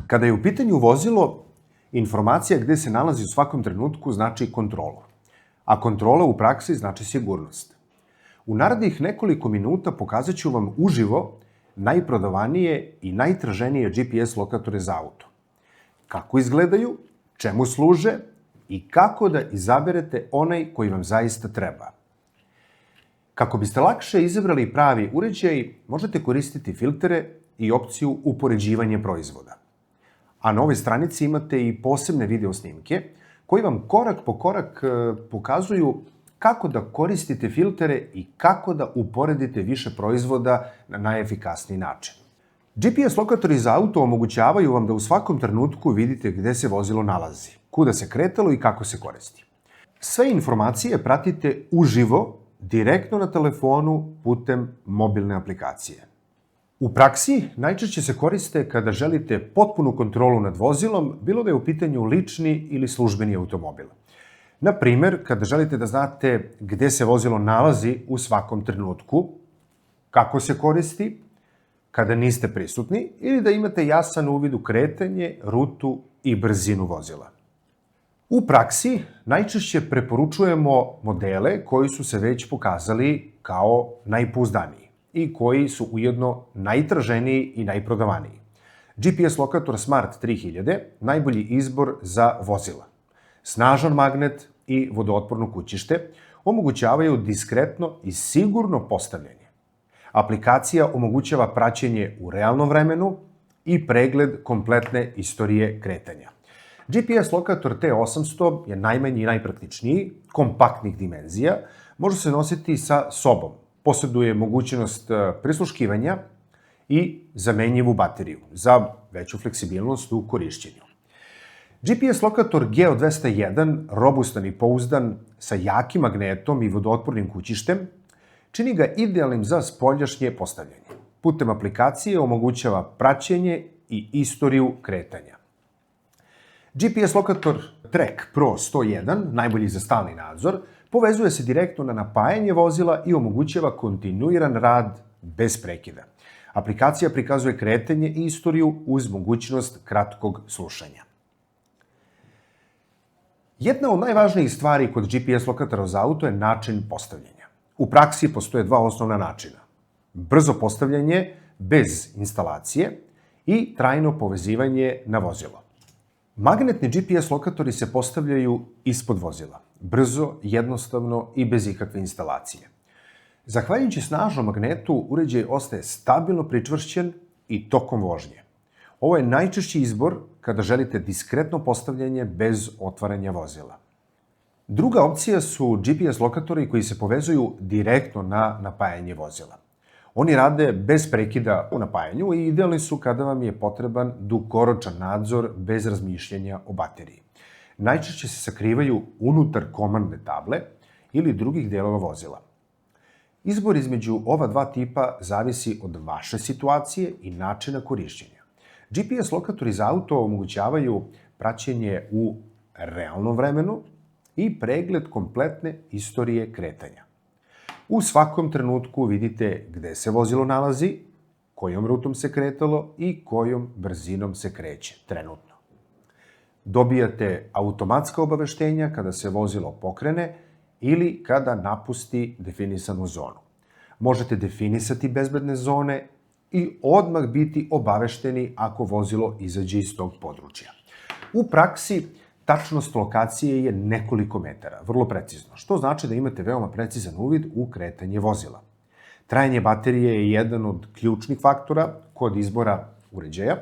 Kada je u pitanju vozilo, informacija gde se nalazi u svakom trenutku znači kontrolu, a kontrola u praksi znači sigurnost. U narednih nekoliko minuta pokazat ću vam uživo najprodavanije i najtraženije GPS lokatore za auto. Kako izgledaju, čemu služe i kako da izaberete onaj koji vam zaista treba. Kako biste lakše izabrali pravi uređaj, možete koristiti filtere i opciju upoređivanje proizvoda. A na ovoj stranici imate i posebne video snimke koji vam korak po korak pokazuju kako da koristite filtere i kako da uporedite više proizvoda na najefikasniji način. GPS lokatori za auto omogućavaju vam da u svakom trenutku vidite gde se vozilo nalazi, kuda se kretalo i kako se koristi. Sve informacije pratite uživo, direktno na telefonu putem mobilne aplikacije. U praksi najčešće se koriste kada želite potpunu kontrolu nad vozilom, bilo da je u pitanju lični ili službeni automobil. Na primer, kada želite da znate gde se vozilo nalazi u svakom trenutku, kako se koristi, kada niste prisutni ili da imate jasan uvid u kretanje, rutu i brzinu vozila. U praksi najčešće preporučujemo modele koji su se već pokazali kao najpouzdaniji i koji su ujedno najtraženiji i najprodavaniji. GPS lokator Smart 3000 najbolji izbor za vozila. Snažan magnet i vodootporno kućište omogućavaju diskretno i sigurno postavljanje. Aplikacija omogućava praćenje u realnom vremenu i pregled kompletne istorije kretanja. GPS lokator T800 je najmanji i najpraktičniji, kompaktnih dimenzija, može se nositi sa sobom. Posjeduje mogućnost prisluškivanja i zamenjivu bateriju za veću fleksibilnost u korišćenju. GPS lokator Geo 201, robustan i pouzdan, sa jakim magnetom i vodootpornim kućištem, čini ga idealnim za spoljašnje postavljanje. Putem aplikacije omogućava praćenje i istoriju kretanja. GPS lokator Trek Pro 101, najbolji za stalni nadzor, povezuje se direktno na napajanje vozila i omogućava kontinuiran rad bez prekida. Aplikacija prikazuje kretanje i istoriju uz mogućnost kratkog slušanja. Jedna od najvažnijih stvari kod GPS lokatora za auto je način postavljanja. U praksi postoje dva osnovna načina. Brzo postavljanje bez instalacije i trajno povezivanje na vozilo. Magnetni GPS lokatori se postavljaju ispod vozila, brzo, jednostavno i bez ikakve instalacije. Zahvaljujući snažnom magnetu, uređaj ostaje stabilno pričvršćen i tokom vožnje. Ovo je najčešći izbor kada želite diskretno postavljanje bez otvaranja vozila. Druga opcija su GPS lokatori koji se povezuju direktno na napajanje vozila. Oni rade bez prekida u napajanju i idealni su kada vam je potreban dugoročan nadzor bez razmišljanja o bateriji. Najčešće se sakrivaju unutar komandne table ili drugih delova vozila. Izbor između ova dva tipa zavisi od vaše situacije i načina korišćenja. GPS lokatori za auto omogućavaju praćenje u realnom vremenu i pregled kompletne istorije kretanja. U svakom trenutku vidite gde se vozilo nalazi, kojom rutom se kretalo i kojom brzinom se kreće trenutno. Dobijate automatska obaveštenja kada se vozilo pokrene ili kada napusti definisanu zonu. Možete definisati bezbedne zone i odmah biti obavešteni ako vozilo izađe iz tog područja. U praksi, tačnost lokacije je nekoliko metara, vrlo precizno, što znači da imate veoma precizan uvid u kretanje vozila. Trajanje baterije je jedan od ključnih faktora kod izbora uređaja.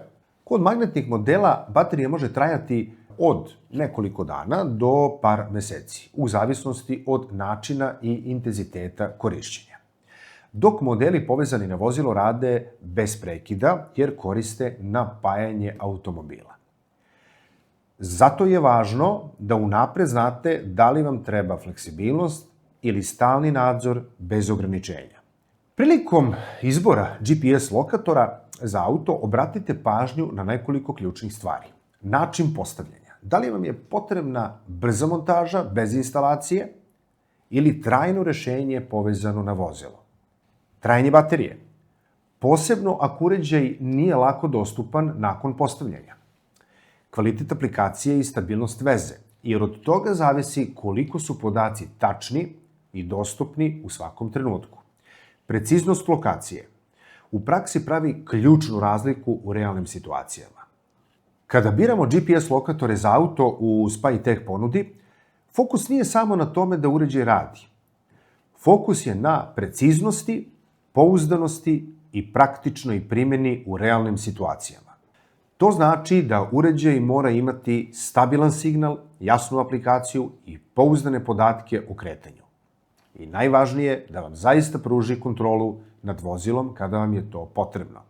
Kod magnetnih modela baterija može trajati od nekoliko dana do par meseci, u zavisnosti od načina i intenziteta korišćenja. Dok modeli povezani na vozilo rade bez prekida jer koriste napajanje automobila. Zato je važno da unapred znate da li vam treba fleksibilnost ili stalni nadzor bez ograničenja. Prilikom izbora GPS lokatora za auto obratite pažnju na nekoliko ključnih stvari. Način postavljanja. Da li vam je potrebna brza montaža bez instalacije ili trajno rešenje povezano na vozilo? Trajanje baterije. Posebno ako uređaj nije lako dostupan nakon postavljanja. kvalitet aplikacije i stabilnost veze, jer od toga zavisi koliko su podaci tačni i dostupni u svakom trenutku. Preciznost lokacije u praksi pravi ključnu razliku u realnim situacijama. Kada biramo GPS lokatore za auto u SpyTech ponudi, fokus nije samo na tome da uređaj radi. Fokus je na preciznosti, pouzdanosti i praktičnoj primjeni u realnim situacijama. To znači da uređaj mora imati stabilan signal, jasnu aplikaciju i pouzdane podatke o kretanju. I najvažnije da vam zaista pruži kontrolu nad vozilom kada vam je to potrebno.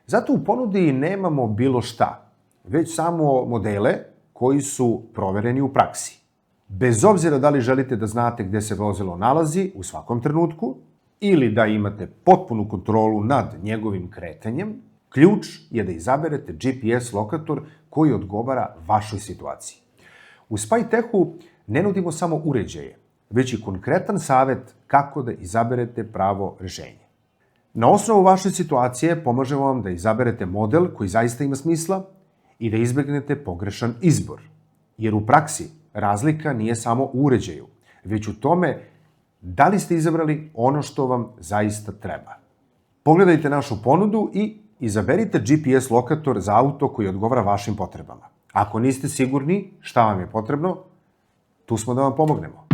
Zato u ponudi nemamo bilo šta, već samo modele koji su provereni u praksi. Bez obzira da li želite da znate gde se vozilo nalazi u svakom trenutku ili da imate potpunu kontrolu nad njegovim kretanjem, ključ je da izaberete GPS lokator koji odgovara vašoj situaciji. U SpyTechu ne nudimo samo uređaje, već i konkretan savet kako da izaberete pravo rešenje. Na osnovu vaše situacije pomažemo vam da izaberete model koji zaista ima smisla i da izbegnete pogrešan izbor. Jer u praksi razlika nije samo u uređaju, već u tome da li ste izabrali ono što vam zaista treba. Pogledajte našu ponudu i izaberite GPS lokator za auto koji odgovara vašim potrebama. Ako niste sigurni šta vam je potrebno, tu smo da vam pomognemo.